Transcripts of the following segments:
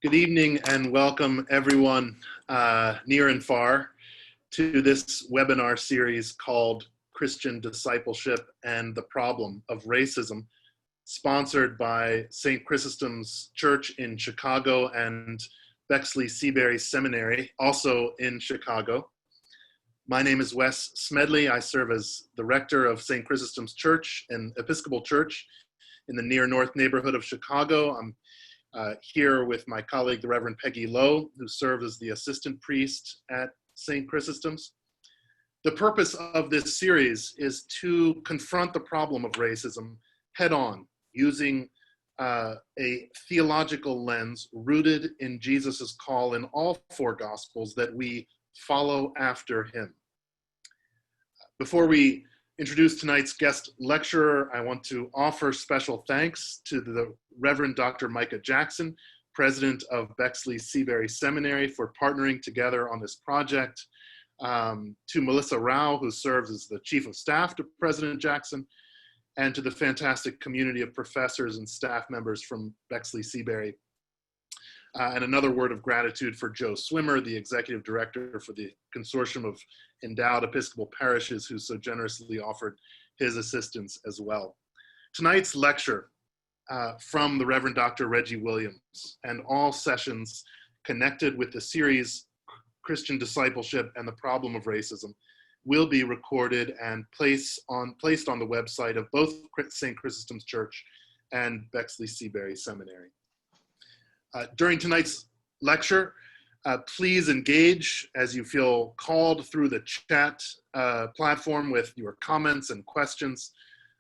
Good evening and welcome everyone near and far to this webinar series called Christian Discipleship and the Problem of Racism, sponsored by St. Chrysostom's Church in Chicago and Bexley Seabury Seminary, also in Chicago. My name is Wes Smedley. I serve as the rector of St. Chrysostom's Church, an Episcopal church in the near north neighborhood of Chicago. I'm here with my colleague, the Reverend Peggy Lowe, who serves as the assistant priest at St. Chrysostom's. The purpose of this series is to confront the problem of racism head on, using a theological lens rooted in Jesus's call in all four Gospels that we follow after him. Before we introduce tonight's guest lecturer, I want to offer special thanks to the Reverend Dr. Micah Jackson, president of Bexley Seabury Seminary, for partnering together on this project, to Melissa Rao, who serves as the chief of staff to President Jackson, and to the fantastic community of professors and staff members from Bexley Seabury. And another word of gratitude for Joe Swimmer, the executive director for the Consortium of Endowed Episcopal Parishes, who so generously offered his assistance as well. Tonight's lecture from the Reverend Dr. Reggie Williams and all sessions connected with the series Christian Discipleship and the Problem of Racism will be recorded and placed on the website of both St. Chrysostom's Church and Bexley Seabury Seminary. During tonight's lecture, please engage as you feel called through the chat platform with your comments and questions.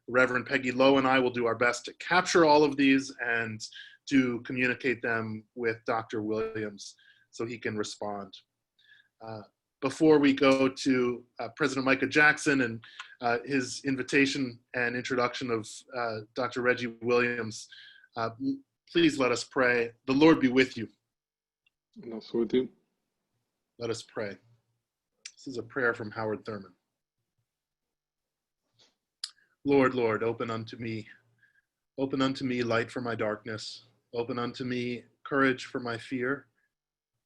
Reverend Peggy Lowe and I will do our best to capture all of these and to communicate them with Dr. Williams so he can respond. Before we go to President Micah Jackson and his invitation and introduction of Dr. Reggie Williams, please let us pray. The Lord be with you. And also with you. Let us pray. This is a prayer from Howard Thurman. Lord, Lord, open unto me light for my darkness. Open unto me courage for my fear.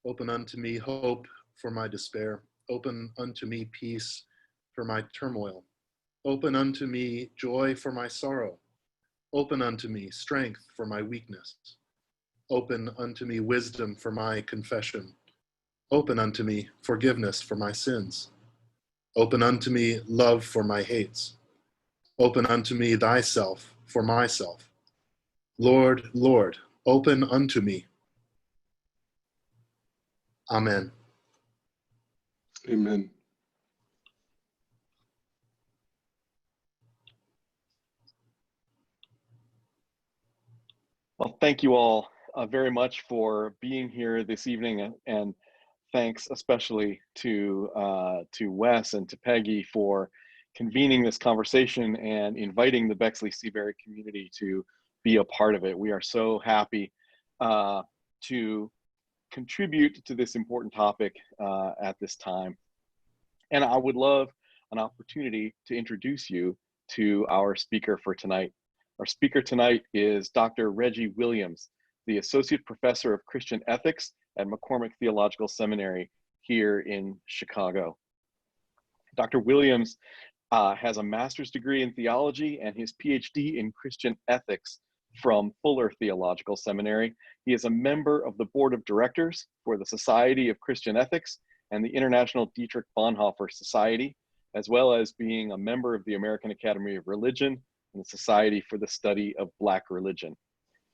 Open unto me hope for my despair. Open unto me peace for my turmoil. Open unto me joy for my sorrow. Open unto me strength for my weakness. Open unto me wisdom for my confession. Open unto me forgiveness for my sins. Open unto me love for my hates. Open unto me thyself for myself. Lord, Lord, open unto me. Amen. Amen. Well, thank you all very much for being here this evening, and thanks especially to Wes and to Peggy for convening this conversation and inviting the Bexley Seabury community to be a part of it. We are so happy to contribute to this important topic at this time. And I would love an opportunity to introduce you to our speaker for tonight. Our speaker tonight is Dr. Reggie Williams, the Associate Professor of Christian Ethics at McCormick Theological Seminary here in Chicago. Dr. Williams has a master's degree in theology and his PhD in Christian ethics from Fuller Theological Seminary. He is a member of the board of directors for the Society of Christian Ethics and the International Dietrich Bonhoeffer Society, as well as being a member of the American Academy of Religion and the Society for the Study of Black Religion.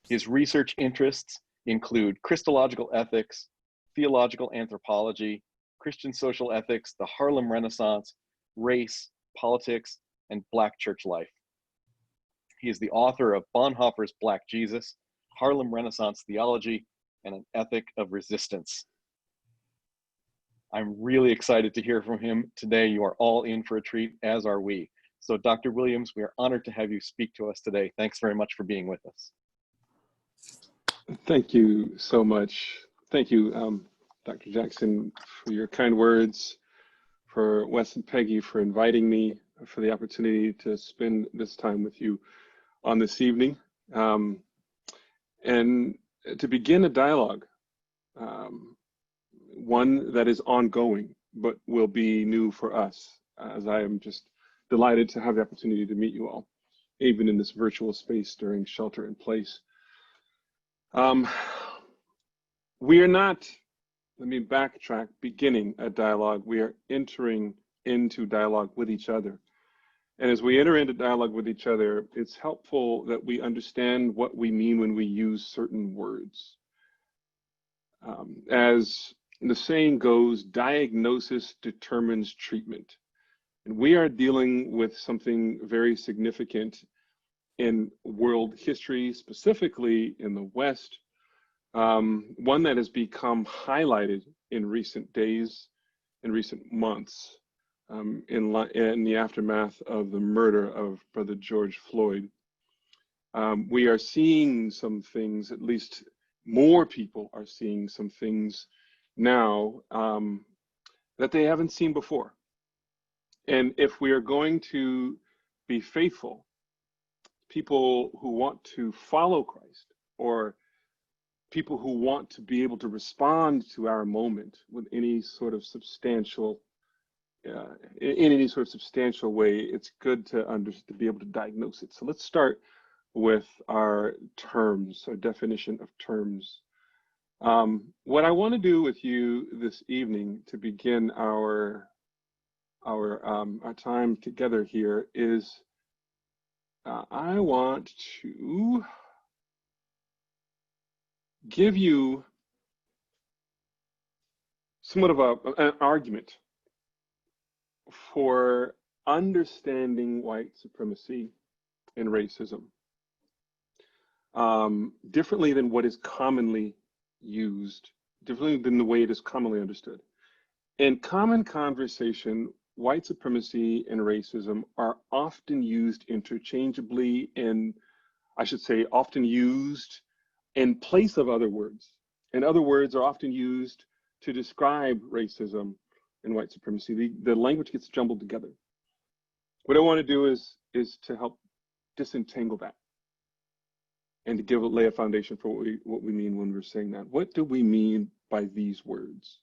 His research interests include Christological ethics, theological anthropology, Christian social ethics, the Harlem Renaissance, race, politics, and Black church life. He is the author of Bonhoeffer's Black Jesus, Harlem Renaissance Theology, and an Ethic of Resistance. I'm really excited to hear from him today. You are all in for a treat, as are we. So Dr. Williams, we are honored to have you speak to us today. Thanks very much for being with us. Thank you so much. Thank you, Dr. Jackson, for your kind words, for Wes and Peggy for inviting me, for the opportunity to spend this time with you on this evening. And to begin a dialogue one that is ongoing, but will be new for us, as I am just delighted to have the opportunity to meet you all, even in this virtual space during shelter in place. We are not, let me backtrack, beginning a dialogue. We are entering into dialogue with each other. And as we enter into dialogue with each other, it's helpful that we understand what we mean when we use certain words. As the saying goes, diagnosis determines treatment. And we are dealing with something very significant in world history, specifically in the West, one that has become highlighted in recent days, in recent months, in the aftermath of the murder of Brother George Floyd. We are seeing some things, at least more people are seeing some things now that they haven't seen before. And if we are going to be faithful, people who want to follow Christ, or people who want to be able to respond to our moment with any sort of substantial, in any sort of substantial way, it's good to be able to diagnose it. So let's start with our terms, our definition of terms. What I want to do with you this evening to begin our time together here is I want to give you somewhat of an argument for understanding white supremacy and racism differently than what is commonly used, differently than the way it is commonly understood. In common conversation, white supremacy and racism are often used interchangeably, and I should say often used in place of other words. And other words are often used to describe racism and white supremacy. The language gets jumbled together. What I want to do is to help disentangle that and to lay a foundation for what we mean when we're saying that. What do we mean by these words?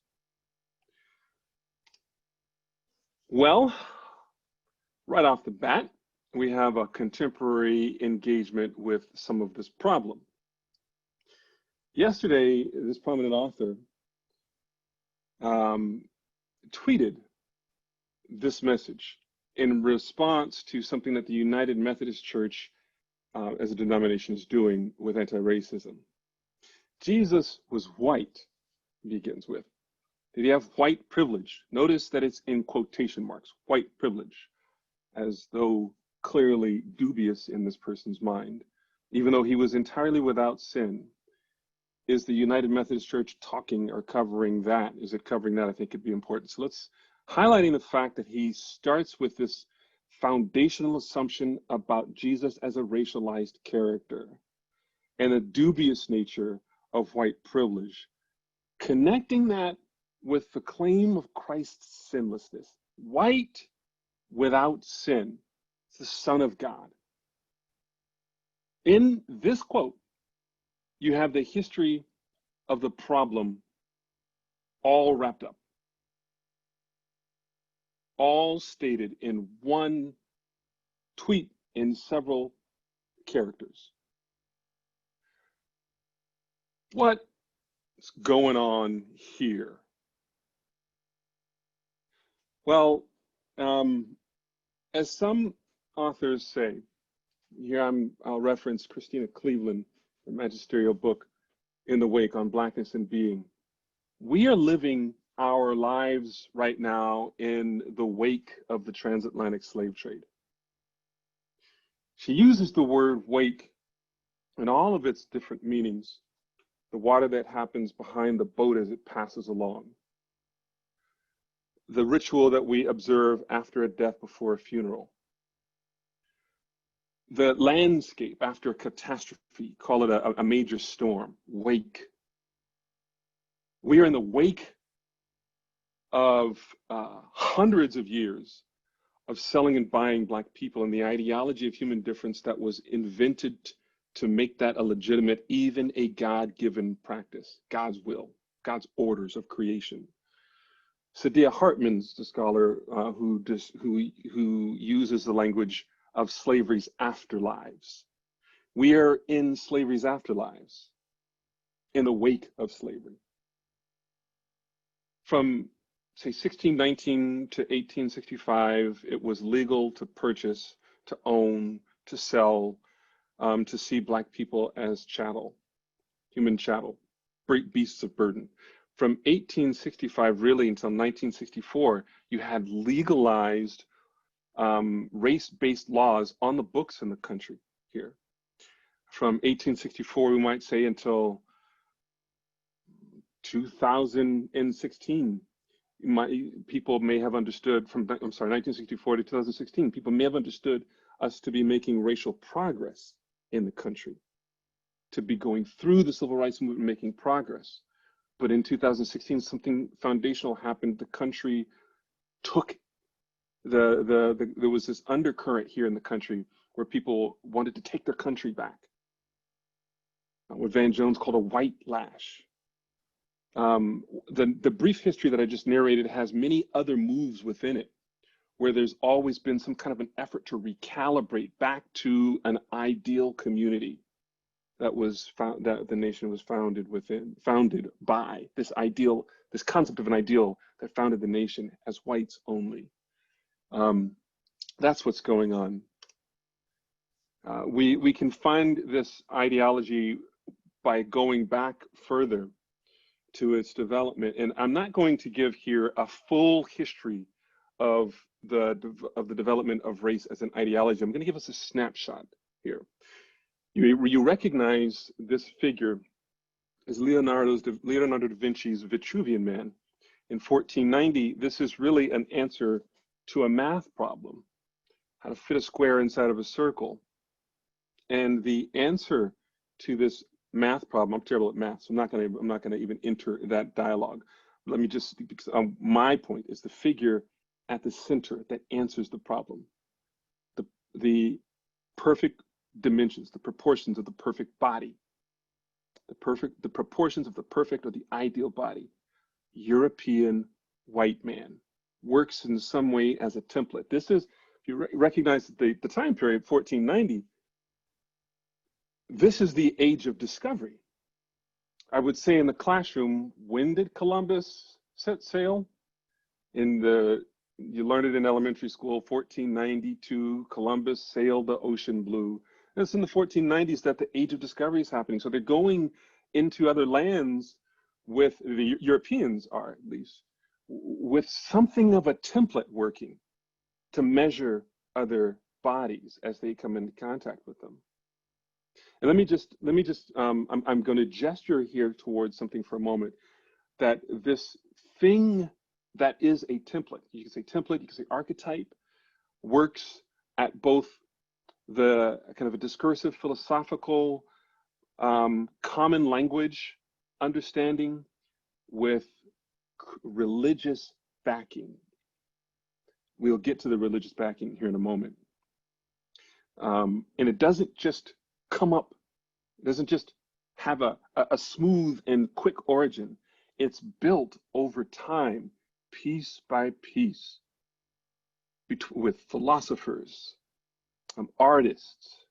Well, right off the bat, we have a contemporary engagement with some of this problem. Yesterday, this prominent author tweeted this message in response to something that the United Methodist Church as a denomination is doing with anti-racism. Jesus was white, he begins with. Did he have white privilege? Notice that it's in quotation marks, white privilege, as though clearly dubious in this person's mind, even though he was entirely without sin. Is the United Methodist Church talking or covering that? Is it covering that? I think it'd be important. So let's highlighting the fact that he starts with this foundational assumption about Jesus as a racialized character and the dubious nature of white privilege, connecting that with the claim of Christ's sinlessness. White without sin, the Son of God. In this quote, you have the history of the problem all wrapped up, all stated in one tweet in several characters. What's going on here? Well, as some authors say, here I'll reference Christina Cleveland, her magisterial book, In the Wake on Blackness and Being. We are living our lives right now in the wake of the transatlantic slave trade. She uses the word wake in all of its different meanings. The water that happens behind the boat as it passes along. The ritual that we observe after a death before a funeral. The landscape after a catastrophe, call it a major storm, wake. We are in the wake of hundreds of years of selling and buying Black people and the ideology of human difference that was invented to make that a legitimate, even a God-given practice, God's will. God's orders of creation. Saidiya Hartman's the scholar who uses the language of slavery's afterlives. We are in slavery's afterlives, in the wake of slavery. From, say, 1619 to 1865, it was legal to purchase, to own, to sell, to see Black people as chattel, human chattel, beasts of burden. From 1865 really until 1964, you had legalized race-based laws on the books in the country here. From 1864, we might say, until 2016, people may have understood, 1964 to 2016, people may have understood us to be making racial progress in the country, to be going through the civil rights movement, making progress. But in 2016, something foundational happened. The country took there was this undercurrent here in the country where people wanted to take their country back. What Van Jones called a white lash. The brief history that I just narrated has many other moves within it, where there's always been some kind of an effort to recalibrate back to an ideal community that was that the nation was founded by this ideal, this concept of an ideal that founded the nation as whites only. That's what's going on. We can find this ideology by going back further to its development, and I'm not going to give here a full history of the development of race as an ideology. I'm going to give us a snapshot here. You recognize this figure as Leonardo da Vinci's Vitruvian Man. In 1490, this is really an answer to a math problem, how to fit a square inside of a circle. And the answer to this math problem, I'm terrible at math, so I'm not going to even enter that dialogue. Let me just, because my point is the figure at the center that answers the problem. The perfect dimensions, the proportions of the perfect body, the proportions of the perfect or the ideal body. European white man works in some way as a template. This is, if you recognize the time period, 1490, this is the age of discovery. I would say in the classroom, when did Columbus set sail? You learned it in elementary school, 1492, Columbus sailed the ocean blue. And it's in the 1490s that the age of discovery is happening. So they're going into other lands with, the Europeans are at least, with something of a template working to measure other bodies as they come into contact with them. And let me just, I'm going to gesture here towards something for a moment, that this thing that is a template, you can say template, you can say archetype, works at both the kind of a discursive, philosophical, common language understanding with religious backing. We'll get to the religious backing here in a moment. And it doesn't just come up, it doesn't just have a smooth and quick origin. It's built over time, piece by piece, with philosophers, artists,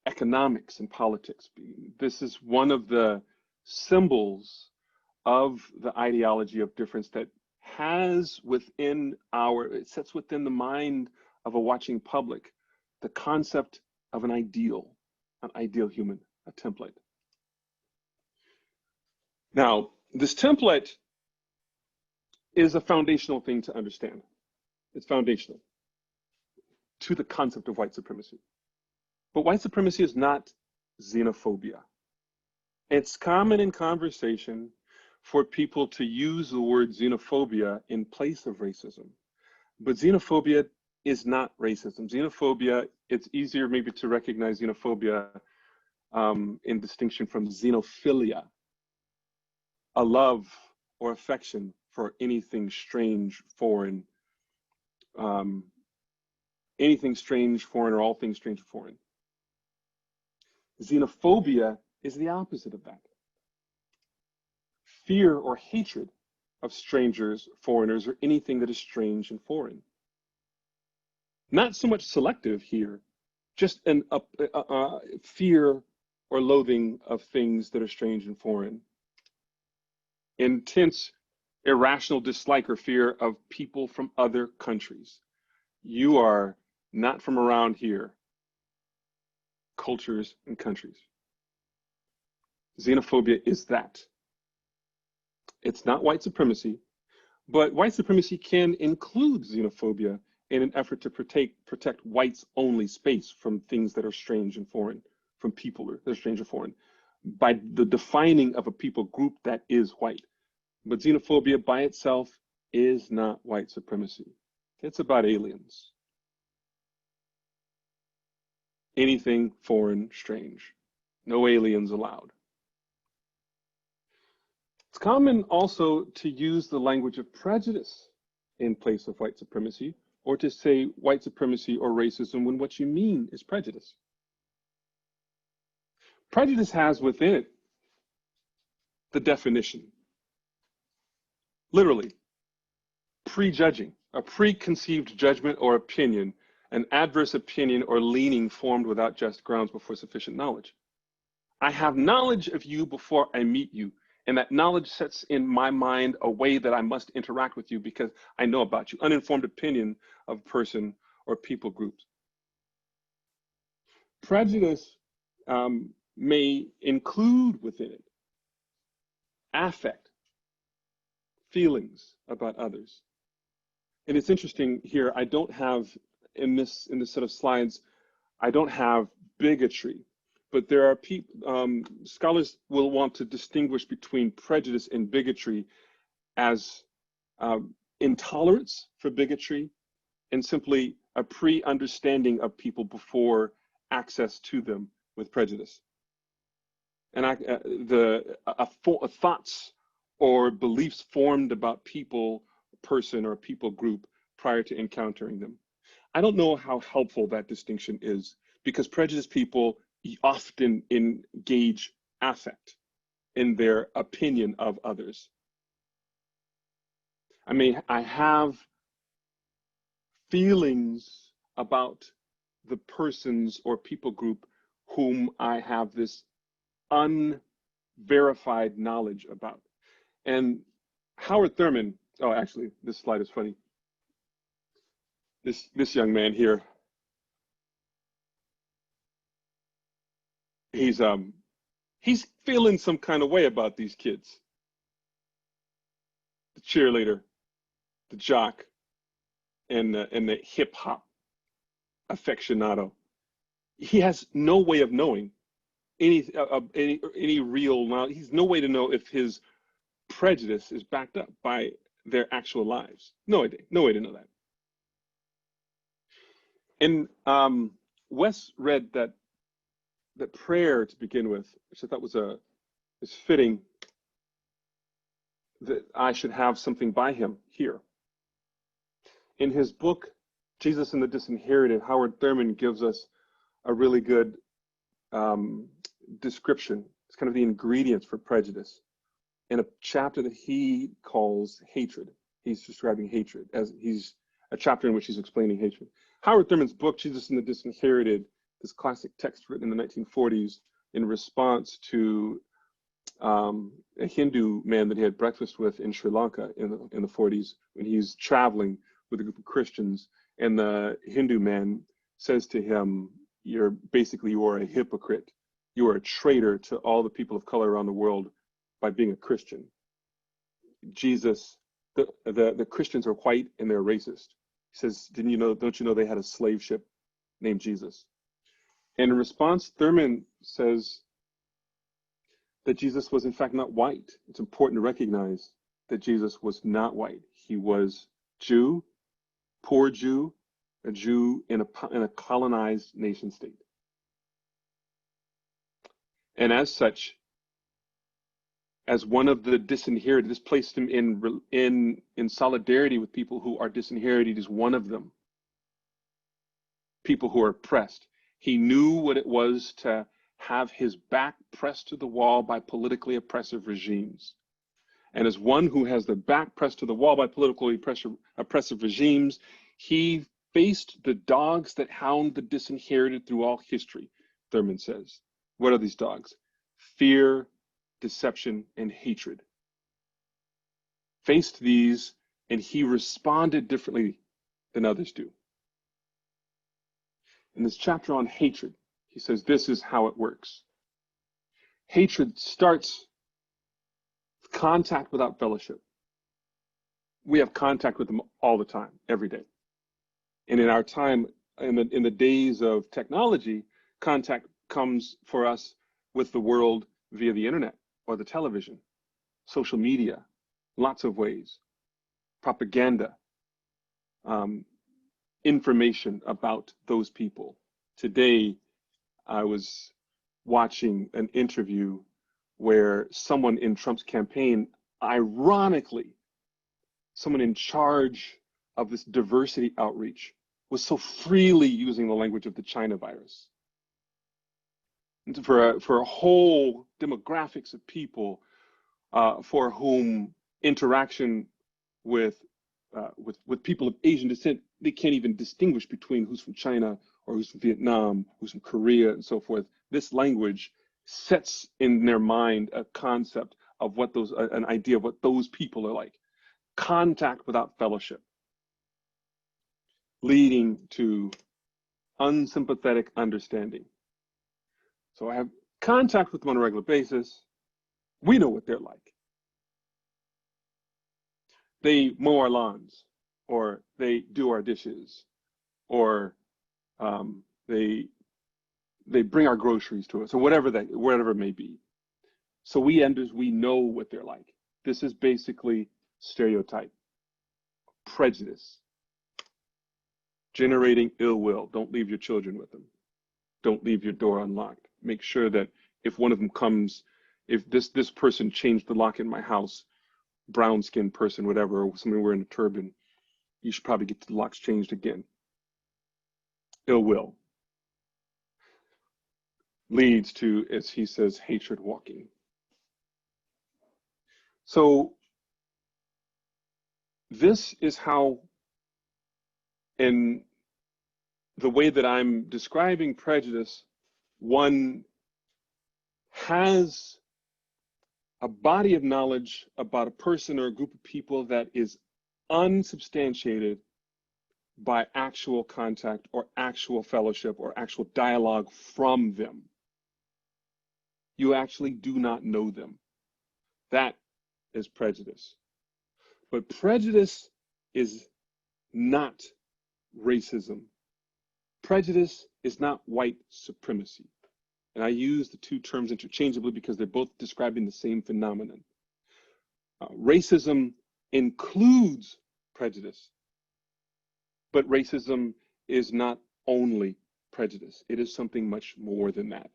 economics and politics. This is one of the symbols of the ideology of difference that has within it sets within the mind of a watching public the concept of an ideal human, a template. Now, this template is a foundational thing to understand. It's foundational to the concept of white supremacy. But white supremacy is not xenophobia. It's common in conversation for people to use the word xenophobia in place of racism. But xenophobia is not racism. Xenophobia, it's easier maybe to recognize xenophobia in distinction from xenophilia, a love or affection for anything strange, foreign, or all things strange, foreign. Xenophobia is the opposite of that. fear or hatred of strangers, foreigners, or anything that is strange and foreign. Not so much selective here, just an fear or loathing of things that are strange and foreign. Intense, irrational dislike or fear of people from other countries. You are not from around here. Cultures and countries. Xenophobia is that. It's not white supremacy, but white supremacy can include xenophobia in an effort to protect whites only space from things that are strange and foreign, from people that are strange or foreign, by the defining of a people group that is white. But xenophobia by itself is not white supremacy. It's about aliens. Anything foreign, strange. No aliens allowed. It's common also to use the language of prejudice in place of white supremacy, or to say white supremacy or racism when what you mean is prejudice. Prejudice has within it the definition, literally, prejudging, a preconceived judgment or opinion, an adverse opinion or leaning formed without just grounds before sufficient knowledge. I have knowledge of you before I meet you, and that knowledge sets in my mind a way that I must interact with you because I know about you. Uninformed opinion of a person or people groups. Prejudice may include within it affect, feelings about others. And it's interesting here, I don't have in this set of slides, I don't have bigotry, but there are people, scholars will want to distinguish between prejudice and bigotry as intolerance for bigotry and simply a pre-understanding of people before access to them with prejudice. And thoughts or beliefs formed about people, person, or people group prior to encountering them. I don't know how helpful that distinction is because prejudiced people often engage affect in their opinion of others. I have feelings about the persons or people group whom I have this unverified knowledge about. And Howard Thurman, oh, actually, this slide is funny. This young man here, he's feeling some kind of way about these kids. The cheerleader, the jock, and the hip hop aficionado. He has no way of knowing any real knowledge. He's no way to know if his prejudice is backed up by their actual lives. No way to know that. And Wes read that prayer to begin with, which I thought is fitting, that I should have something by him here. In his book, Jesus and the Disinherited, Howard Thurman gives us a really good description. It's kind of the ingredients for prejudice in a chapter that he calls hatred. He's describing hatred as a chapter in which he's explaining hatred. Howard Thurman's book, Jesus and the Disinherited, this classic text written in the 1940s in response to a Hindu man that he had breakfast with in Sri Lanka in the 40s when he's traveling with a group of Christians, and the Hindu man says to him, you are a hypocrite. You are a traitor to all the people of color around the world by being a Christian. Jesus, the Christians are white and they're racist. He says, don't you know they had a slave ship named Jesus? And in response, Thurman says that Jesus was in fact not white. It's important to recognize that Jesus was not white. He was Jew, poor Jew, a Jew in a colonized nation state. And as such, as one of the disinherited, this placed him in solidarity with people who are disinherited as one of them. People who are oppressed. He knew what it was to have his back pressed to the wall by politically oppressive regimes. And as one who has their back pressed to the wall by politically oppressive regimes, he faced the dogs that hound the disinherited through all history, Thurman says. What are these dogs? Fear, deception, and hatred. Faced these, and he responded differently than others do. In this chapter on hatred, he says this is how it works. Hatred starts with contact without fellowship. We have contact with them all the time, every day. And in our time, in the days of technology, contact comes for us with the world via the internet or the television, social media, lots of ways, propaganda, information about those people. Today, I was watching an interview where someone in Trump's campaign, ironically, someone in charge of this diversity outreach, was so freely using the language of the China virus. And for a whole demographics of people for whom interaction with people of Asian descent, they can't even distinguish between who's from China or who's from Vietnam, who's from Korea, and so forth. This language sets in their mind a concept of what those, an idea of what those people are like. Contact without fellowship, leading to unsympathetic understanding. So I have contact with them on a regular basis. We know what they're like. They mow our lawns, or they do our dishes, or they bring our groceries to us, or whatever it may be. So we know what they're like. This is basically stereotype, prejudice, generating ill will. Don't leave your children with them. Don't leave your door unlocked. Make sure that if one of them comes, if this person changed the lock in my house, brown-skinned person, whatever, or somebody wearing a turban, you should probably get the locks changed again. Ill will leads to, as he says, hatred walking. So this is how, in the way that I'm describing prejudice, one has a body of knowledge about a person or a group of people that is unsubstantiated by actual contact or actual fellowship or actual dialogue from them. You actually do not know them. That is prejudice. But prejudice is not racism. Prejudice is not white supremacy. And I use the two terms interchangeably because they're both describing the same phenomenon. Racism includes prejudice, but racism is not only prejudice. It is something much more than that.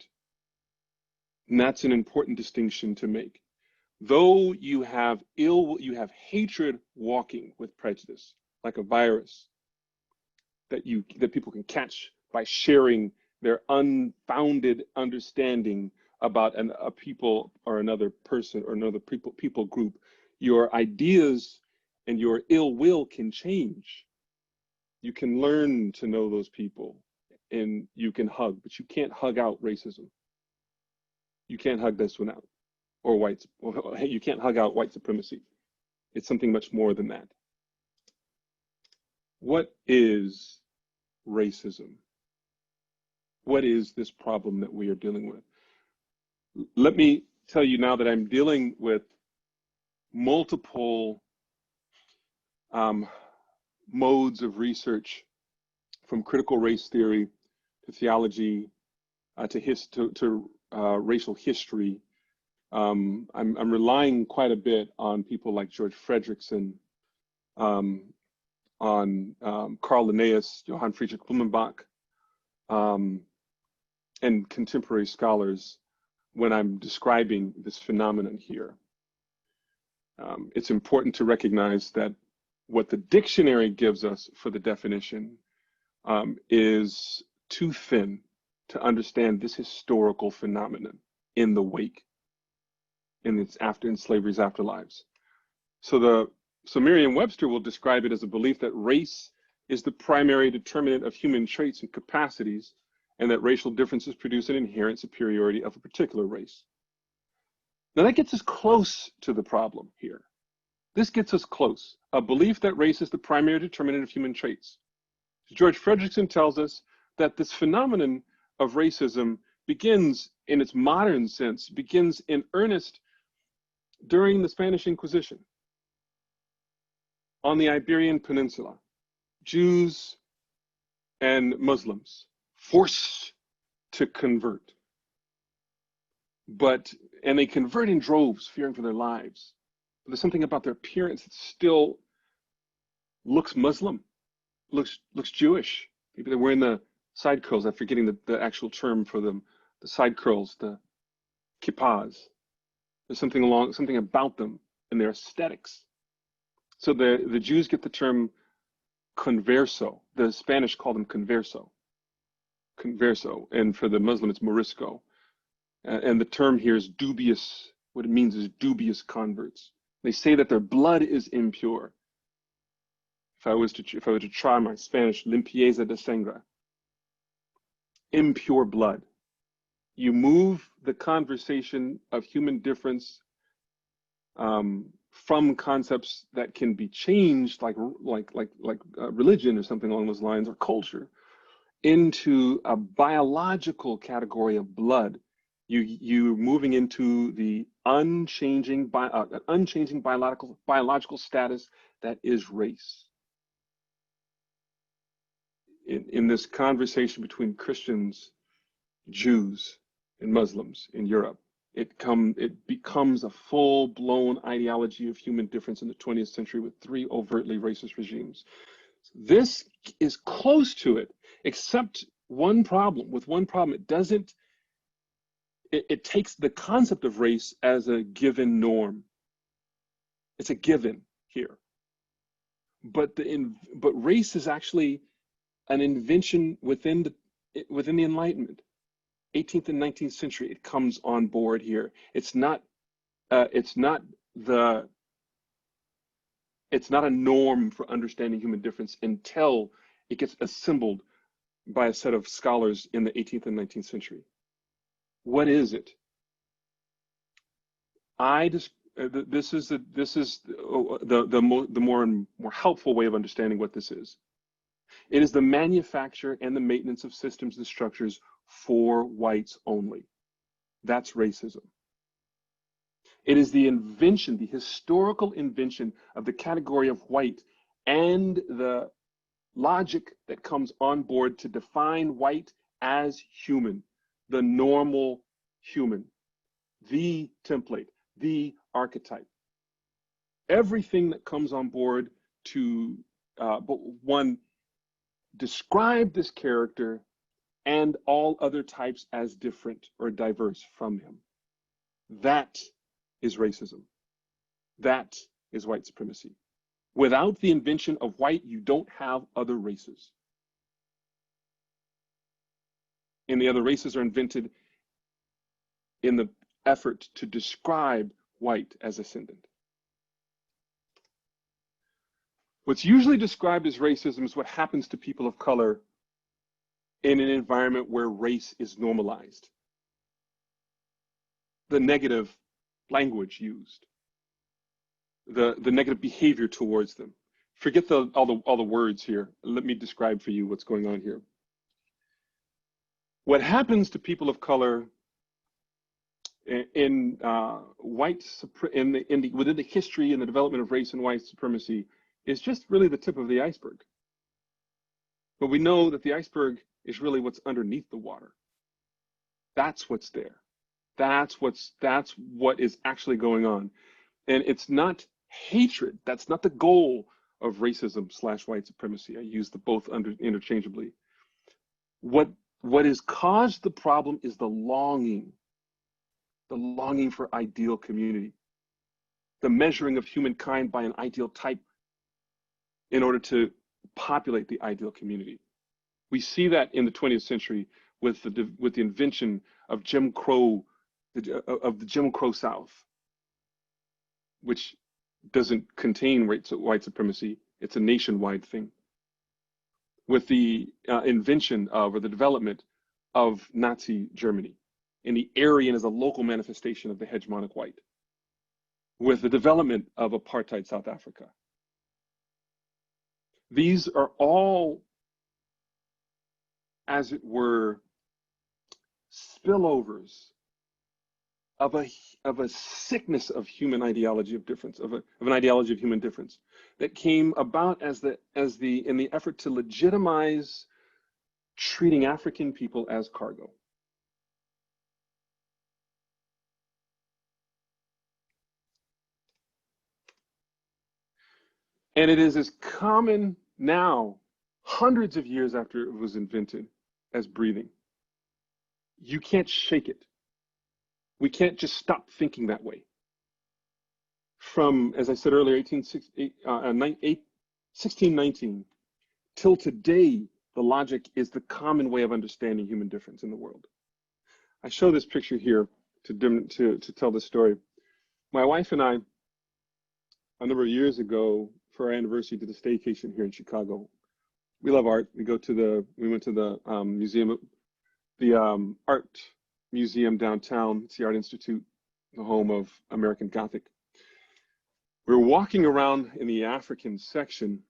And that's an important distinction to make. Though you have hatred walking with prejudice, like a virus that people can catch by sharing their unfounded understanding about a people or another person or another people group. Your ideas and your ill will can change. You can learn to know those people and you can hug, but you can't hug out racism. You can't hug this one out, or you can't hug out white supremacy. It's something much more than that. What is racism? What is this problem that we are dealing with? Let me tell you now that I'm dealing with multiple modes of research, from critical race theory to theology to racial history. I'm relying quite a bit on people like George Fredrickson, on Carl Linnaeus, Johann Friedrich Blumenbach, and contemporary scholars when I'm describing this phenomenon here. It's important to recognize that what the dictionary gives us for the definition is too thin to understand this historical phenomenon in the wake, in slavery's afterlives. So Merriam-Webster will describe it as a belief that race is the primary determinant of human traits and capacities, and that racial differences produce an inherent superiority of a particular race. Now that gets us close to the problem here. This gets us close. A belief that race is the primary determinant of human traits. George Fredrickson tells us that this phenomenon of racism begins, in its modern sense, begins in earnest during the Spanish Inquisition on the Iberian Peninsula. Jews and Muslims forced to convert. And they convert in droves, fearing for their lives. But there's something about their appearance that still looks Muslim, looks Jewish. Maybe they're wearing the side curls. I'm forgetting the actual term for them. The side curls, the kippas. There's something about them and their aesthetics. So the Jews get the term converso. The Spanish call them converso. Converso, and for the Muslim it's morisco. And the term here is dubious. What it means is dubious converts. They say that their blood is impure. If I were to try my Spanish, limpieza de sangre, impure blood. You move the conversation of human difference from concepts that can be changed, like religion or something along those lines, or culture, into a biological category of blood. You're moving into the unchanging biological status that is race. In this conversation between Christians, Jews, and Muslims in Europe, it becomes a full-blown ideology of human difference in the 20th century with 3 overtly racist regimes. This is close to it, except one problem. With one problem, it takes the concept of race as a given norm. It's a given here. But race is actually an invention within the Enlightenment. 18th and 19th century, it comes on board here. It's not a norm for understanding human difference until it gets assembled by a set of scholars in the 18th and 19th century. What is it? This is the more helpful way of understanding what this is. It is the manufacture and the maintenance of systems and structures for whites only. That's racism. It is the invention, the historical invention of the category of white and the logic that comes on board to define white as human, the normal human, the template, the archetype. Everything that comes on board to describe this character and all other types as different or diverse from him. That is racism. That is white supremacy. Without the invention of white, you don't have other races. And the other races are invented in the effort to describe white as ascendant. What's usually described as racism is what happens to people of color in an environment where race is normalized. The negative language used, the negative behavior towards them. Forget all the words here. Let me describe for you what's going on here. What happens to people of color within the history and the development of race and white supremacy is just really the tip of the iceberg. But we know that the iceberg is really what's underneath the water. That's what's there. That's what is actually going on. And it's not hatred. That's not the goal of racism / white supremacy. I use the both interchangeably. What has caused the problem is the longing for ideal community, the measuring of humankind by an ideal type in order to populate the ideal community. We see that in the 20th century with the invention of Jim Crow, of the Jim Crow South, which doesn't contain white supremacy. It's a nationwide thing. With the invention of, or the development of Nazi Germany, and the Aryan as a local manifestation of the hegemonic white. With the development of apartheid South Africa. These are all, as it were, spillovers of a sickness of human ideology of difference, of an ideology of human difference that came about in the effort to legitimize treating African people as cargo. And it is as common now, hundreds of years after it was invented, as breathing. You can't shake it. We can't just stop thinking that way. From, as I said earlier, 1619 till today, the logic is the common way of understanding human difference in the world. I show this picture here to tell the story. My wife and I, a number of years ago, for our anniversary, did a staycation here in Chicago. We love art. We went to the museum, the art museum downtown. It's the Art Institute, the home of American Gothic. We were walking around in the African section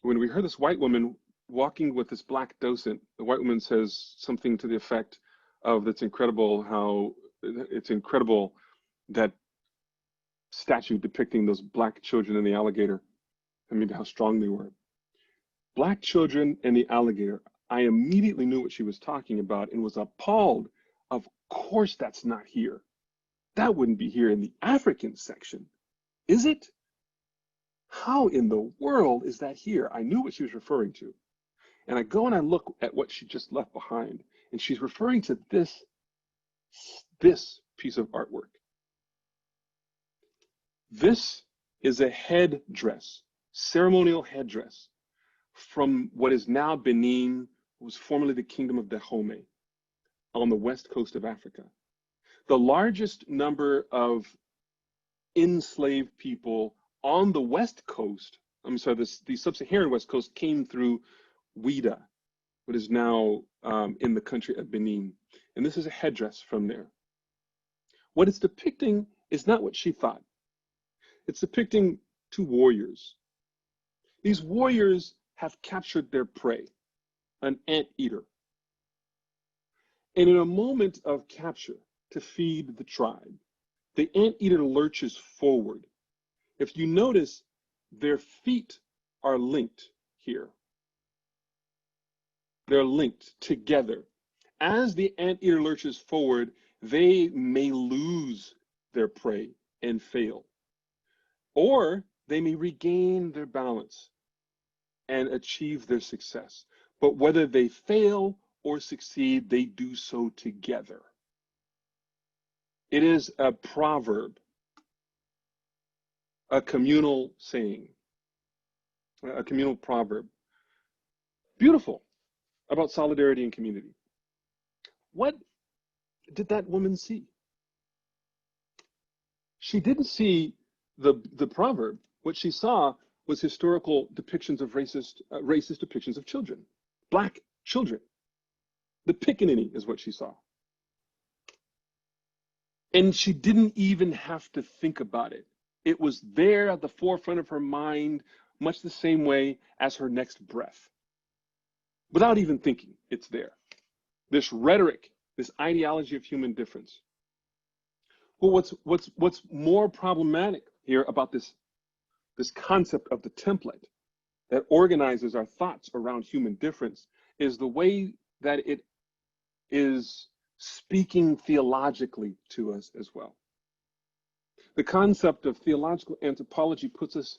when we heard this white woman walking with this black docent. The white woman says something to the effect of, "It's incredible that statue depicting those black children and the alligator, and maybe how strong they were." Black children and the alligator. I immediately knew what she was talking about and was appalled. Of course that's not here. That wouldn't be here in the African section, is it? How in the world is that here? I knew what she was referring to. And I go and I look at what she just left behind, and she's referring to this piece of artwork. This is a headdress, ceremonial headdress from what is now Benin, was formerly the Kingdom of Dahomey on the west coast of Africa. The largest number of enslaved people on the west coast, the sub-Saharan west coast, came through Ouida, what is now in the country of Benin. And this is a headdress from there. What it's depicting is not what she thought. It's depicting two warriors. These warriors have captured their prey, an anteater. And in a moment of capture to feed the tribe, the anteater lurches forward. If you notice, their feet are linked here. They're linked together. As the anteater lurches forward, they may lose their prey and fail. Or they may regain their balance and achieve their success. But whether they fail or succeed, they do so together. It is a proverb, a communal saying, a communal proverb. Beautiful, about solidarity and community. What did that woman see? She didn't see the proverb. What she saw was historical depictions of racist depictions of children, black children. The pickaninny is what she saw. And she didn't even have to think about it. It was there at the forefront of her mind, much the same way as her next breath. Without even thinking, it's there. This rhetoric, this ideology of human difference. Well, what's more problematic here about this concept of the template that organizes our thoughts around human difference is the way that it is speaking theologically to us as well. The concept of theological anthropology puts us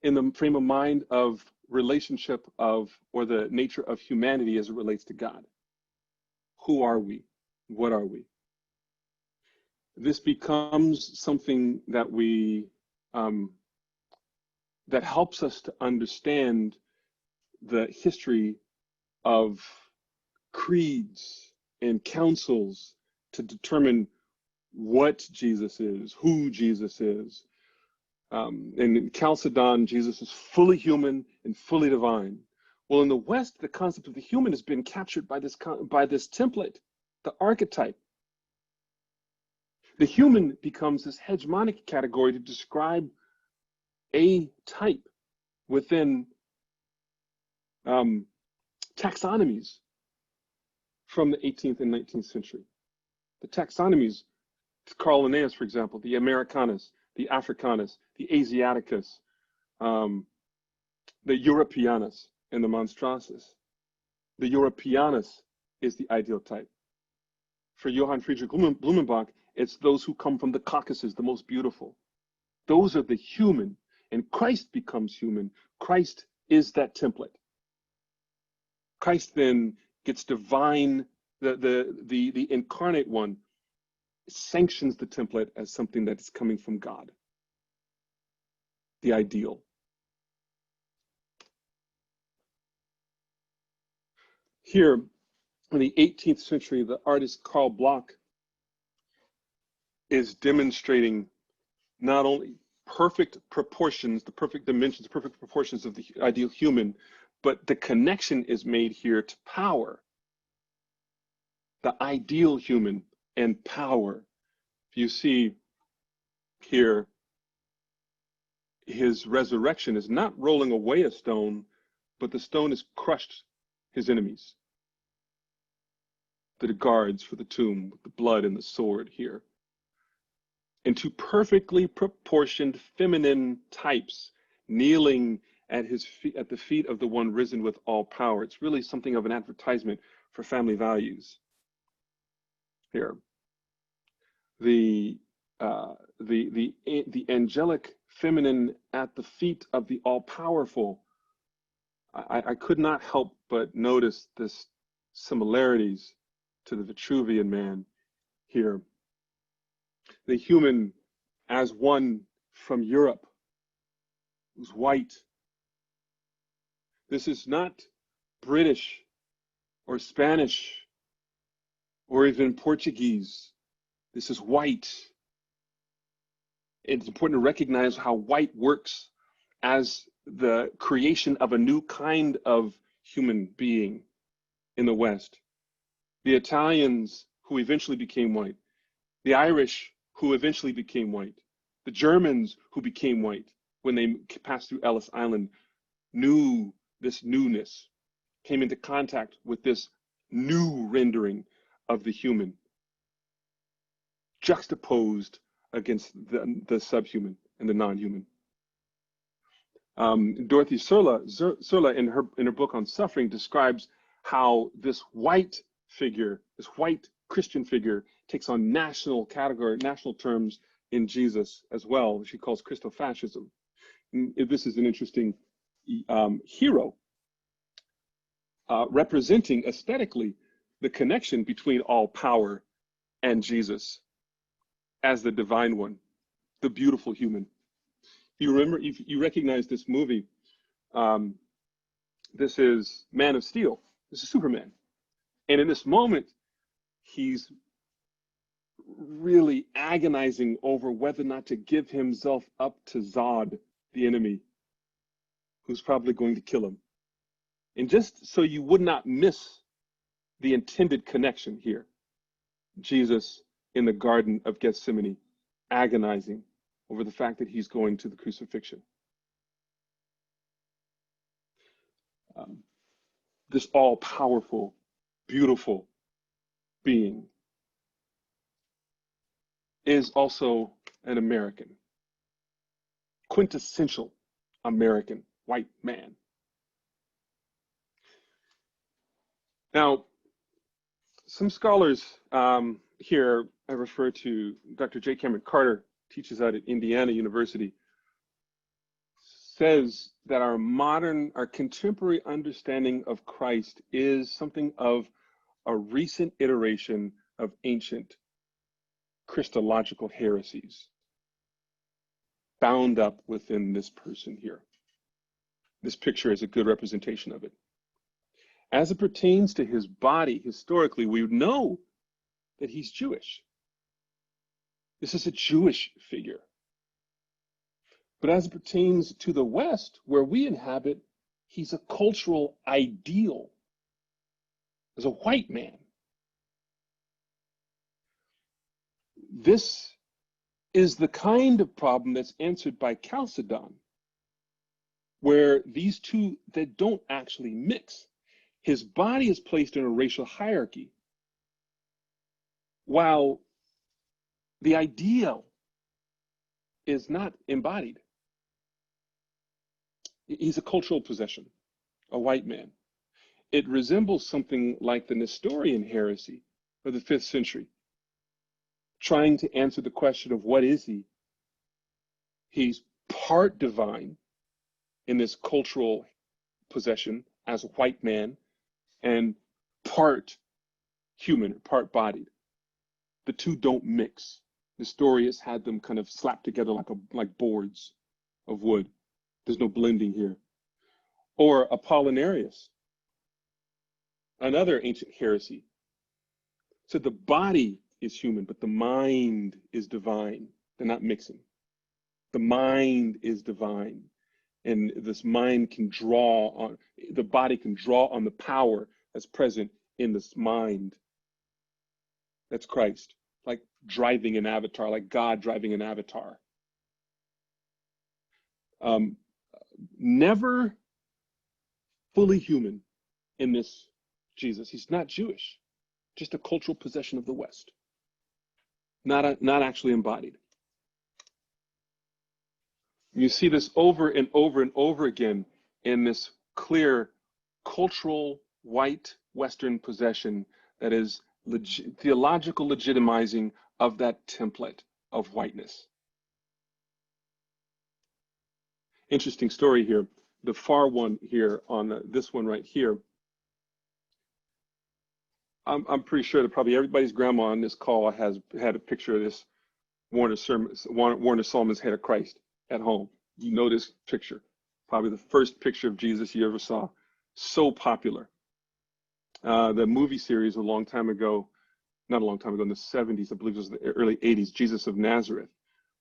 in the frame of mind of relationship of, or the nature of humanity as it relates to God. Who are we? What are we? This becomes something that that helps us to understand the history of creeds and councils to determine what Jesus is, who Jesus is, in Chalcedon, Jesus is fully human and fully divine. Well, in the West, the concept of the human has been captured by this template, the archetype. The human becomes this hegemonic category to describe a type within taxonomies from the 18th and 19th century. The taxonomies, Carl Linnaeus, for example, the Americanus, the Africanus, the Asiaticus, the Europeanus, and the Monstratus. The Europeanus is the ideal type. For Johann Friedrich Blumenbach, it's those who come from the Caucasus, the most beautiful. Those are the human, and Christ becomes human. Christ is that template. Christ then gets divine, the incarnate one sanctions the template as something that is coming from God, the ideal. Here, in the 18th century, the artist Karl Bloch is demonstrating not only perfect proportions, the perfect dimensions, perfect proportions of the ideal human, but the connection is made here to power. The ideal human and power. You see here, his resurrection is not rolling away a stone, but the stone has crushed his enemies. The guards for the tomb, with the blood and the sword here. Into perfectly proportioned feminine types, kneeling at his feet, at the feet of the one risen with all power. It's really something of an advertisement for family values. Here, the angelic feminine at the feet of the all-powerful. I could not help but notice this similarities to the Vitruvian man here. The human as one from Europe, who's white. This is not British or Spanish or even Portuguese. This is white. It's important to recognize how white works as the creation of a new kind of human being in the West. The Italians who eventually became white, the Irish who eventually became white, the Germans who became white when they passed through Ellis Island, knew this newness, came into contact with this new rendering of the human, juxtaposed against the subhuman and the non-human. Dorothy Sirla in her book on suffering describes how this white figure, this white Christian figure, takes on national terms in Jesus as well. She calls Christofascism. This is an interesting hero representing aesthetically the connection between all power and Jesus as the divine one, the beautiful human. You remember, if you recognize this movie, this is Man of Steel. This is Superman. And in this moment, he's really agonizing over whether or not to give himself up to Zod, the enemy, who's probably going to kill him. And just so you would not miss the intended connection here, Jesus in the Garden of Gethsemane, agonizing over the fact that he's going to the crucifixion. This all-powerful, beautiful being is also an American, quintessential American white man. Now, some scholars here, I refer to Dr. J. Cameron Carter, teaches out at Indiana University, says that our contemporary understanding of Christ is something of a recent iteration of ancient Christological heresies bound up within this person here. This picture is a good representation of it. As it pertains to his body, historically, we know that he's Jewish. This is a Jewish figure. But as it pertains to the West, where we inhabit, he's a cultural ideal as a white man. This is the kind of problem that's answered by Chalcedon, where these two that don't actually mix. His body is placed in a racial hierarchy, while the ideal is not embodied. He's a cultural possession, a white man. It resembles something like the Nestorian heresy of the 5th century, trying to answer the question of what is he? He's part divine in this cultural possession as a white man, and part human, part bodied. The two don't mix. Nestorius had them kind of slapped together like boards of wood. There's no blending here. Or Apollinarius, another ancient heresy, said the body is human, but the mind is divine. They're not mixing. The mind is divine. And this mind can draw on, the body can draw on the power that's present in this mind. That's Christ, like driving an avatar, like God driving an avatar. Never fully human in this Jesus. He's not Jewish, just a cultural possession of the West, not actually embodied. You see this over and over and over again in this clear cultural white Western possession that is theological legitimizing of that template of whiteness. Interesting story here. The far one here on this one right here. I'm pretty sure that probably everybody's grandma on this call has had a picture of this Warner Solomon's Head of Christ at home. You know this picture, probably the first picture of Jesus you ever saw. So popular. The movie series a long time ago, not a long time ago, in the 70s, I believe it was the early 80s, Jesus of Nazareth,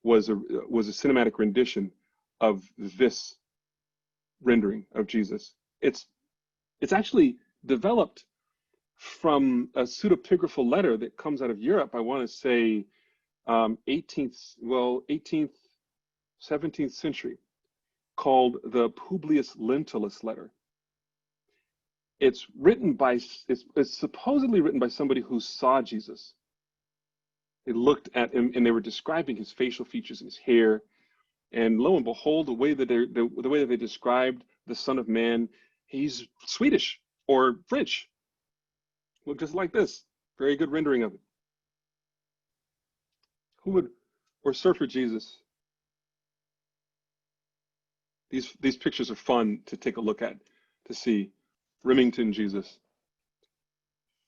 was a cinematic rendition of this rendering of Jesus. It's actually developed from a pseudepigraphal letter that comes out of Europe. I want to say 18th, 17th century, called the Publius Lentulus letter. It's supposedly written by somebody who saw Jesus. They looked at him and they were describing his facial features and his hair. And lo and behold, the way that they described the Son of Man, he's Swedish or French. Look just like this. Very good rendering of it. Or Surfer Jesus. These pictures are fun to take a look at, to see. Remington Jesus.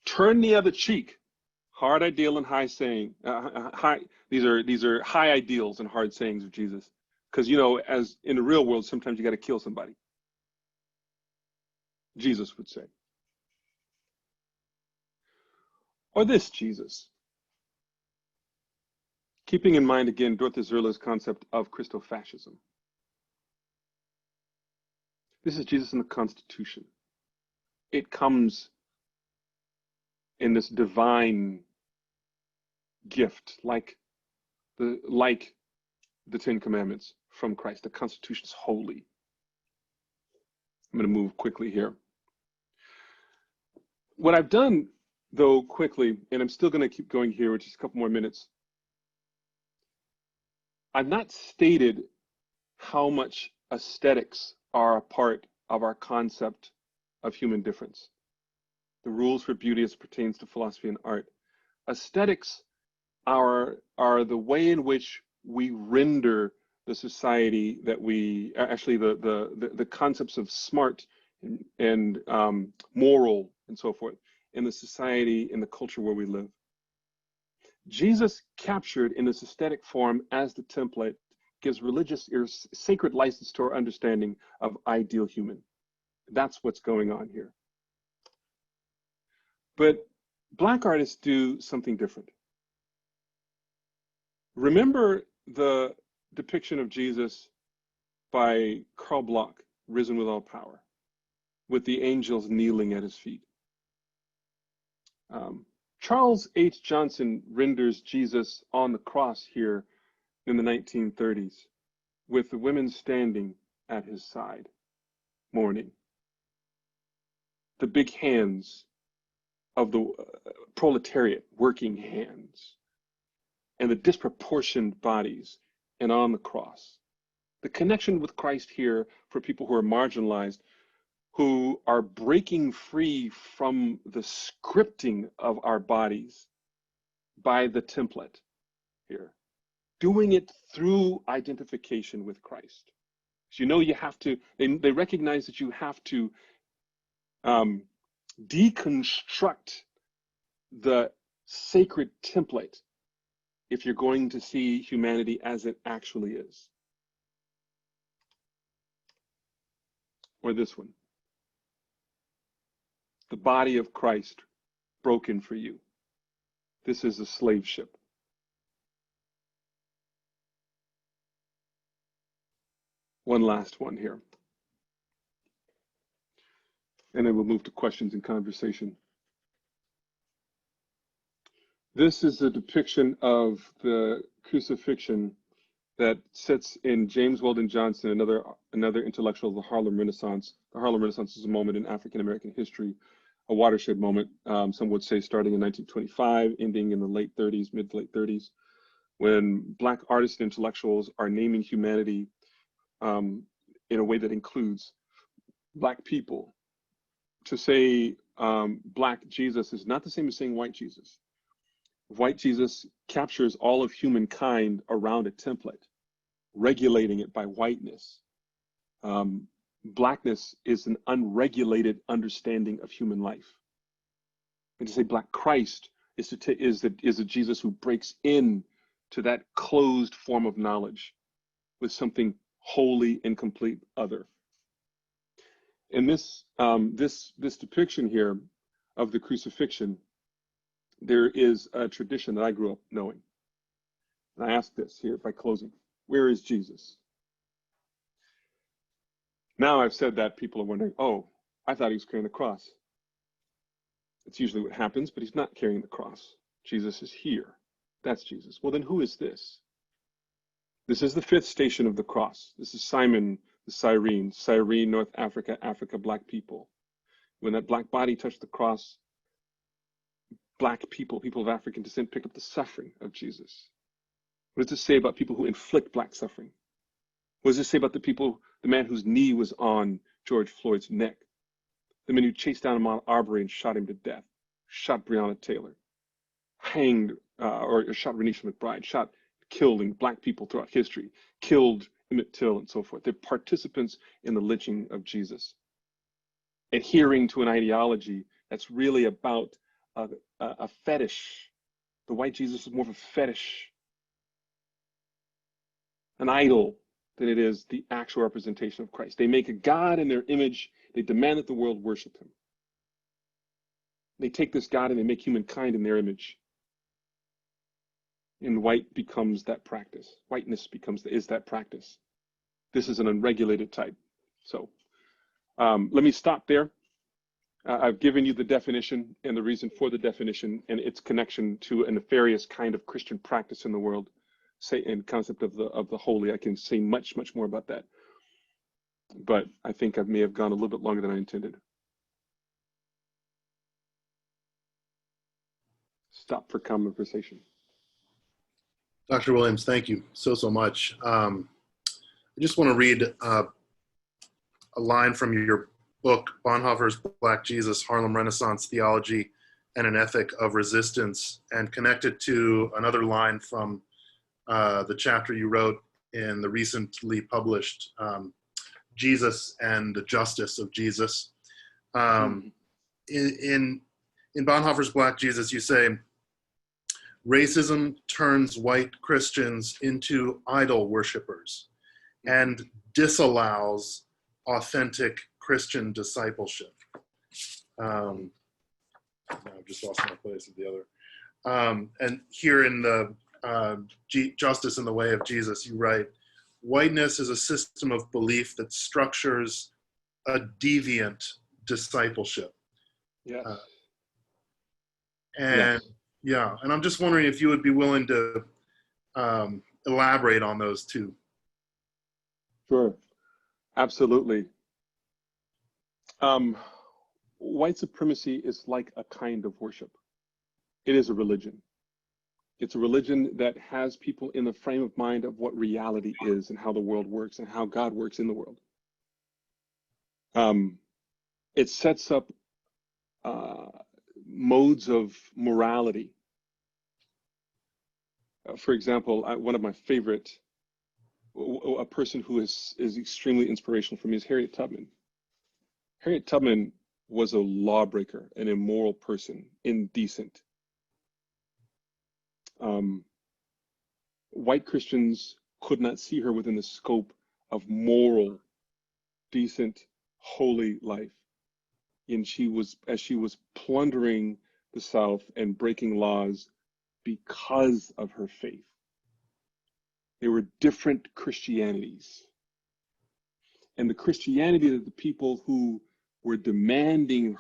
Turn the other cheek. Hard ideal and high saying. These are high ideals and hard sayings of Jesus. Because, you know, as in the real world, sometimes you got to kill somebody. Jesus would say. Or this Jesus. Keeping in mind, again, Dorothy Zerler's concept of Christofascism. This is Jesus in the Constitution. It comes in this divine gift, like the Ten Commandments from Christ. The Constitution is holy. I'm going to move quickly here. What I've done, though, quickly, and I'm still going to keep going here with just a couple more minutes, I've not stated how much aesthetics are a part of our concept of human difference. The rules for beauty as pertains to philosophy and art. Aesthetics are the way in which we render the society that we, actually the concepts of smart and moral and so forth in the society, in the culture where we live. Jesus captured in this aesthetic form as the template gives religious or sacred license to our understanding of ideal human. That's what's going on here. But Black artists do something different. Remember the depiction of Jesus by Karl Bloch, Risen with All Power, with the angels kneeling at his feet. Charles H. Johnson renders Jesus on the cross here in the 1930s, with the women standing at his side, mourning. The big hands of the proletariat, working hands, and the disproportioned bodies, and on the cross. The connection with Christ here for people who are marginalized, who are breaking free from the scripting of our bodies by the template here, doing it through identification with Christ. So you know you have to, they recognize that you have to deconstruct the sacred template if you're going to see humanity as it actually is. Or this one. The body of Christ broken for you. This is a slave ship. One last one here. And then we'll move to questions and conversation. This is a depiction of the crucifixion that sits in James Weldon Johnson, another intellectual of the Harlem Renaissance. The Harlem Renaissance is a moment in African American history, a watershed moment, some would say starting in 1925, ending in the late 30s, mid to late 30s, when Black artists and intellectuals are naming humanity in a way that includes Black people. To say Black Jesus is not the same as saying white Jesus. White Jesus captures all of humankind around a template, regulating it by whiteness. Blackness is an unregulated understanding of human life. And to say Black Christ is a Jesus who breaks in to that closed form of knowledge with something wholly and complete other. In this depiction here of the crucifixion, there is a tradition that I grew up knowing. And I ask this here by closing, where is Jesus? Now I've said that, people are wondering, oh, I thought he was carrying the cross. It's usually what happens, but he's not carrying the cross. Jesus is here. That's Jesus. Well, then who is this? This is the fifth station of the cross. This is Simon the Cyrene, North Africa, Black people. When that Black body touched the cross, Black people, people of African descent, pick up the suffering of Jesus. What does it say about people who inflict Black suffering? What does it say about the man whose knee was on George Floyd's neck? The man who chased down Ahmaud Arbery and shot him to death, shot Breonna Taylor, hanged or shot Renisha McBride, killing Black people throughout history, killed Emmett Till and so forth. They're participants in the lynching of Jesus, adhering to an ideology that's really about a fetish. The white Jesus is more of a fetish, an idol, than it is the actual representation of Christ. They make a God in their image. They demand that the world worship him. They take this God and they make humankind in their image. And white becomes that practice. Whiteness is that practice. This is an unregulated type. So let me stop there. I've given you the definition and the reason for the definition and its connection to a nefarious kind of Christian practice in the world, say, and concept of the holy. I can say much more about that, but I think I may have gone a little bit longer than I intended. Stop for conversation. Dr. Williams, thank you so much. I just want to read a line from your book, Bonhoeffer's Black Jesus, Harlem Renaissance Theology and an Ethic of Resistance, and connect it to another line from the chapter you wrote in the recently published Jesus and the Justice of Jesus. In Bonhoeffer's Black Jesus, you say, racism turns white Christians into idol worshipers and disallows authentic Christian discipleship. I've just lost my place at the other. And here in the Justice in the Way of Jesus, you write, whiteness is a system of belief that structures a deviant discipleship. Yes. And yes. yeah, and I'm just wondering if you would be willing to elaborate on those two. Sure. Absolutely. White supremacy is like a kind of worship. It is a religion. It's a religion that has people in the frame of mind of what reality is and how the world works and how God works in the world. It sets up modes of morality. For example, one of my favorite, a person who is extremely inspirational for me is Harriet Tubman. Harriet Tubman was a lawbreaker, an immoral person, indecent. White Christians could not see her within the scope of moral, decent, holy life. And as she was plundering the South and breaking laws because of her faith. They were different Christianities. And the Christianity that the people who were demanding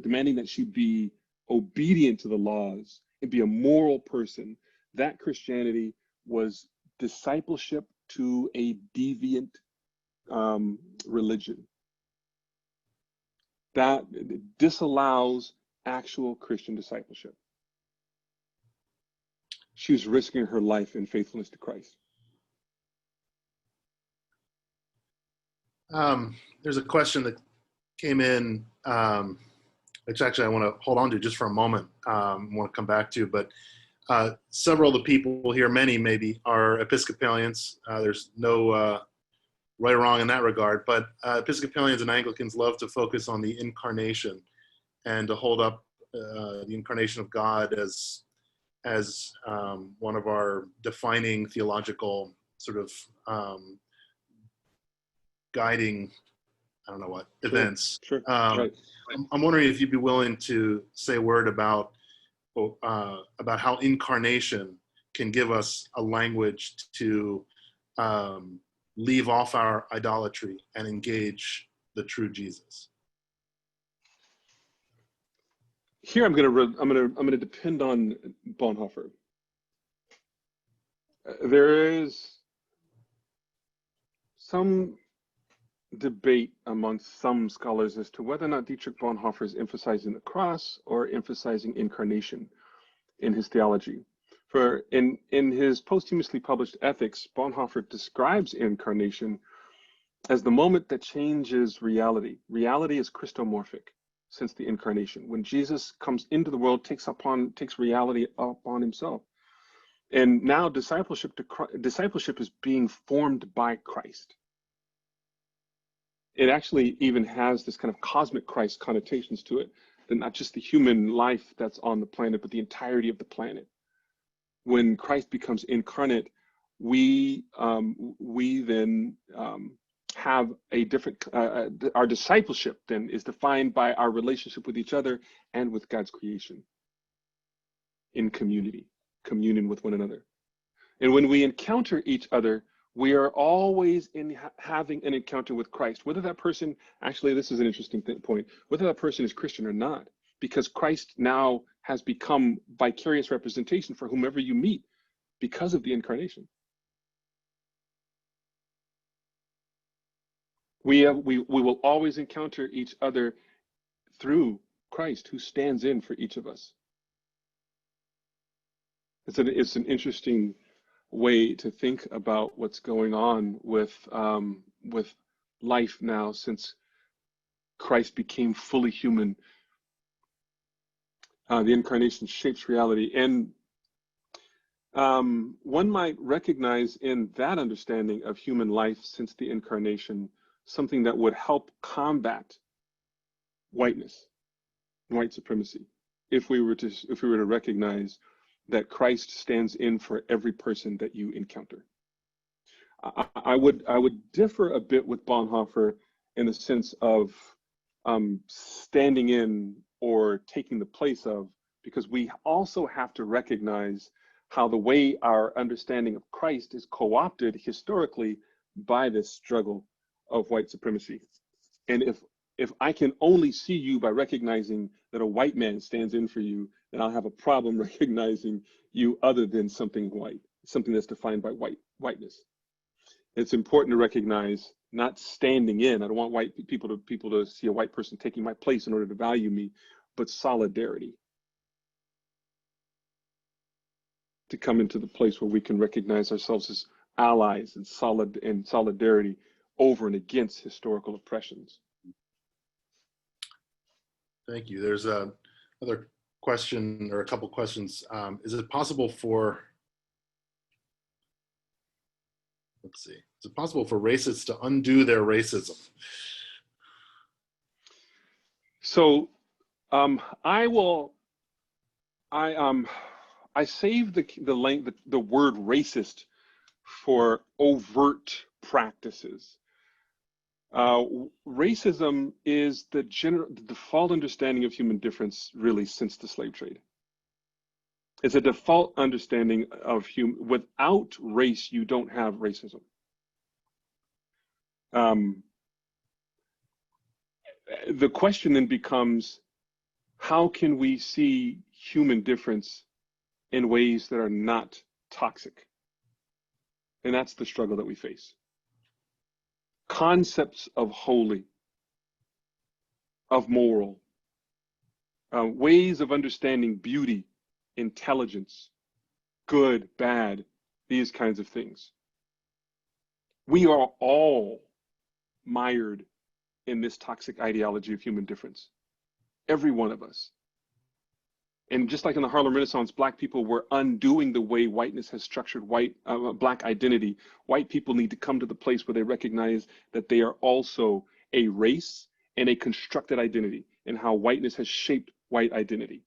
demanding that she be obedient to the laws and be a moral person, that Christianity was discipleship to a deviant religion that disallows actual Christian discipleship. She was risking her life in faithfulness to Christ. There's a question that came in, which actually I want to hold on to just for a moment. I want to come back to, but several of the people here, many maybe, are Episcopalians. There's no right or wrong in that regard, but Episcopalians and Anglicans love to focus on the incarnation and to hold up the incarnation of God as one of our defining theological sort of guiding, I don't know what, events. Sure. Right. I'm wondering if you'd be willing to say a word about how incarnation can give us a language to leave off our idolatry and engage the true Jesus. Here I'm gonna depend on Bonhoeffer. There is some debate among some scholars as to whether or not Dietrich Bonhoeffer is emphasizing the cross or emphasizing incarnation in his theology. For in his posthumously published Ethics, Bonhoeffer describes incarnation as the moment that changes reality. Reality is Christomorphic since the incarnation. When Jesus comes into the world, takes reality upon himself. And now discipleship is being formed by Christ. It actually even has this kind of cosmic Christ connotations to it, that not just the human life that's on the planet, but the entirety of the planet. When Christ becomes incarnate, we then have a different, our discipleship then is defined by our relationship with each other and with God's creation in communion with one another. And when we encounter each other, we are always having an encounter with Christ, whether that person, actually, this is an interesting point, whether that person is Christian or not, because Christ now has become vicarious representation for whomever you meet because of the incarnation. We will always encounter each other through Christ, who stands in for each of us. It's an interesting way to think about what's going on with life now, since Christ became fully human. The incarnation shapes reality, and one might recognize in that understanding of human life since the incarnation something that would help combat whiteness, white supremacy, if we were to recognize that Christ stands in for every person that you encounter. I would differ a bit with Bonhoeffer in the sense of standing in or taking the place of, because we also have to recognize how the way our understanding of Christ is co-opted historically by this struggle of white supremacy. And if I can only see you by recognizing that a white man stands in for you, then I'll have a problem recognizing you other than something white, something that's defined by whiteness. It's important to recognize not standing in. I don't want white people to see a white person taking my place in order to value me, but solidarity. To come into the place where we can recognize ourselves as allies and solidarity over and against historical oppressions. Thank you. There's another question, or a couple questions. Is it possible for, let's see, is it possible for racists to undo their racism? So I saved the word racist for overt practices. Racism is the default understanding of human difference, really, since the slave trade. It's a default understanding of human. Without race, you don't have racism. The question then becomes, how can we see human difference in ways that are not toxic? And that's the struggle that we face. Concepts of holy, of moral, ways of understanding beauty, intelligence, good, bad, these kinds of things. We are all mired in this toxic ideology of human difference. Every one of us. And just like in the Harlem Renaissance, Black people were undoing the way whiteness has structured Black identity. White people need to come to the place where they recognize that they are also a race and a constructed identity, and how whiteness has shaped white identity.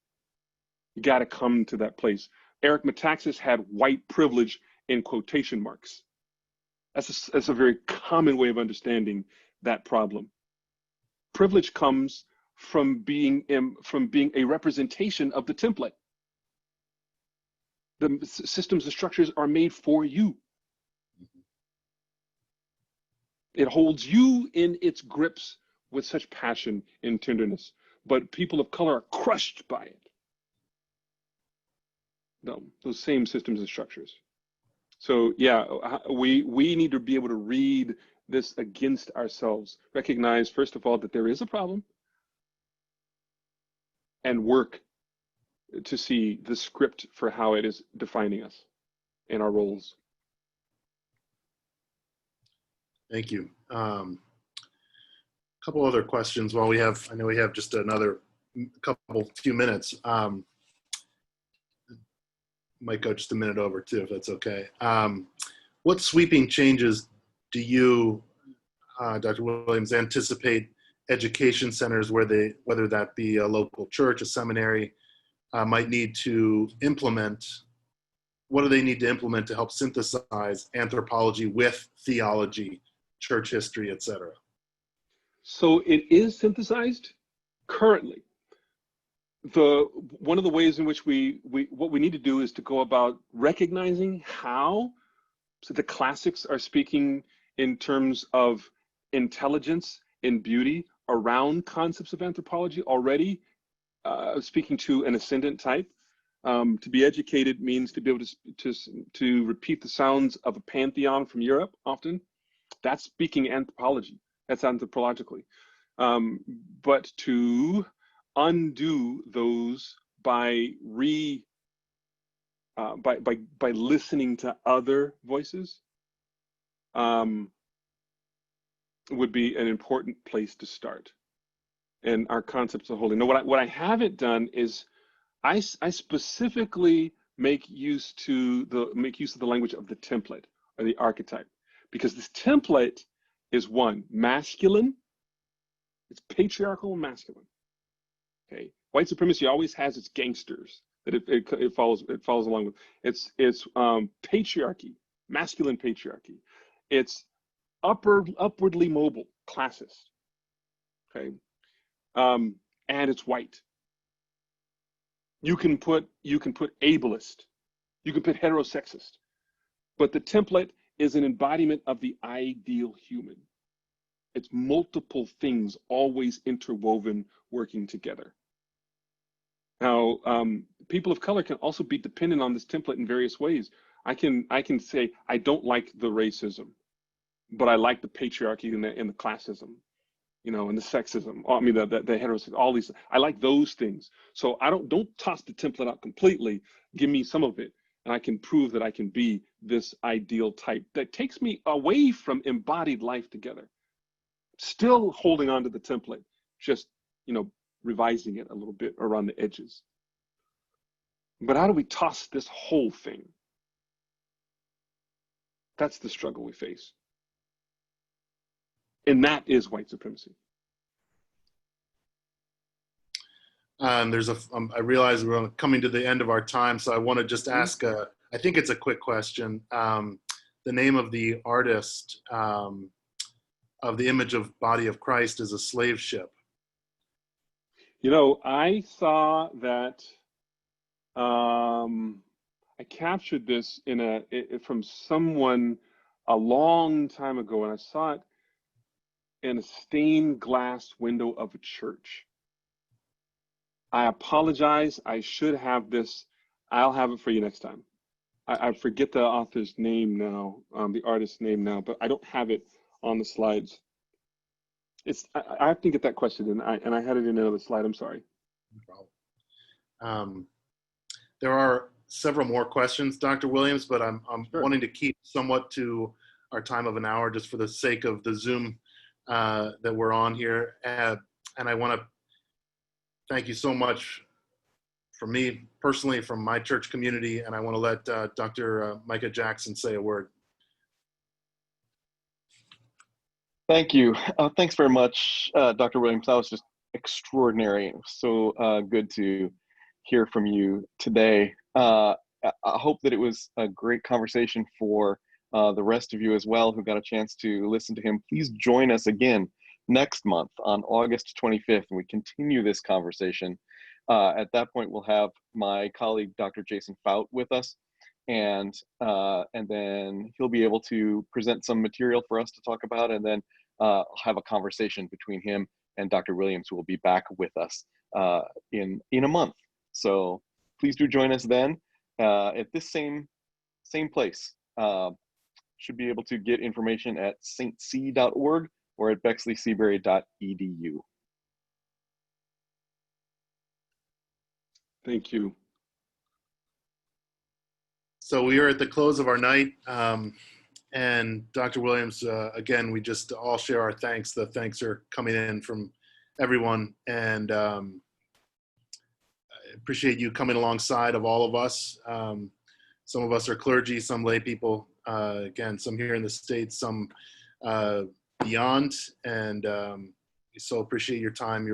You got to come to that place. Eric Metaxas had white privilege in quotation marks. That's a very common way of understanding that problem. Privilege comes from being a representation of the template. The systems and structures are made for you. It holds you in its grips with such passion and tenderness, but people of color are crushed by it. No, those same systems and structures. So yeah, we need to be able to read this against ourselves, recognize first of all that there is a problem, and work to see the script for how it is defining us and our roles. Thank you. Couple other questions while I know we have just another few minutes. Might go just a minute over too, if that's okay. What sweeping changes do you, Dr. Williams, anticipate education centers, whether that be a local church, a seminary, might need to implement? What do they need to implement to help synthesize anthropology with theology, church history, etc.? So it is synthesized currently. One of the ways in which what we need to do is to go about recognizing how the classics are speaking in terms of intelligence and beauty around concepts of anthropology already, speaking to an ascendant type. To be educated means to be able to repeat the sounds of a pantheon from Europe often. That's speaking anthropology. That's anthropologically. But to undo those by listening to other voices would be an important place to start. And our concepts of holy. Now, what I haven't done is I specifically make use of the language of the template or the archetype, because this template is one, masculine. It's patriarchal and masculine. Okay, white supremacy always has its gangsters that it follows along with. It's patriarchy, masculine patriarchy. It's upwardly mobile, classist. Okay, and it's white. You can put ableist You can put heterosexist. But the template is an embodiment of the ideal human. It's multiple things always interwoven, working together. Now, people of color can also be dependent on this template in various ways. I can say, I don't like the racism, but I like the patriarchy and the classism, and the sexism. I mean, the heterosexual, all these. I like those things. So don't toss the template out completely. Give me some of it, and I can prove that I can be this ideal type that takes me away from embodied life together. Still holding on to the template, just revising it a little bit around the edges. But how do we toss this whole thing? That's the struggle we face. And that is white supremacy. I realize we're coming to the end of our time, so I want to just ask, I think it's a quick question. The name of the artist of the image of body of Christ is a slave ship. I saw that, I captured this from someone a long time ago, and I saw it in a stained glass window of a church. I apologize. I should have this. I'll have it for you next time. I forget the author's name now, the artist's name now, but I don't have it on the slides. I have to get that question in, and I had it in another slide. I'm sorry. No problem. There are several more questions, Dr. Williams, but I'm Sure. wanting to keep somewhat to our time of an hour just for the sake of the Zoom that we're on here. And I want to thank you so much from me personally, from my church community, and I want to let Dr. Micah Jackson say a word. Thank you. Thanks very much, Dr. Williams. That was just extraordinary. It was so good to hear from you today. I hope that it was a great conversation for the rest of you as well who got a chance to listen to him. Please join us again next month on August 25th, and we continue this conversation. At that point, we'll have my colleague, Dr. Jason Fout, with us, and then he'll be able to present some material for us to talk about, and then have a conversation between him and Dr. Williams, who will be back with us in a month. So please do join us then at this same place. Should be able to get information at stc.org or at bexleyseabury.edu. Thank you. So we are at the close of our night. And Dr. Williams, again, we just all share our thanks. The thanks are coming in from everyone. And I appreciate you coming alongside of all of us. Some of us are clergy, some lay people, again, some here in the States, some beyond. And we so appreciate your time,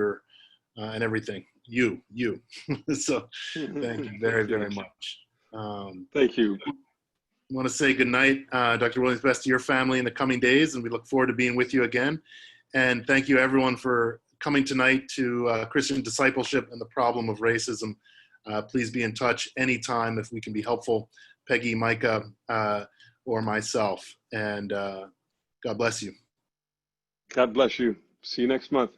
and everything. You. So thank you very, very much. Thank you. I want to say good night, Dr. Williams, best to your family in the coming days, and we look forward to being with you again. And thank you, everyone, for coming tonight to Christian Discipleship and the Problem of Racism. Please be in touch anytime if we can be helpful, Peggy, Micah, or myself. And God bless you. God bless you. See you next month.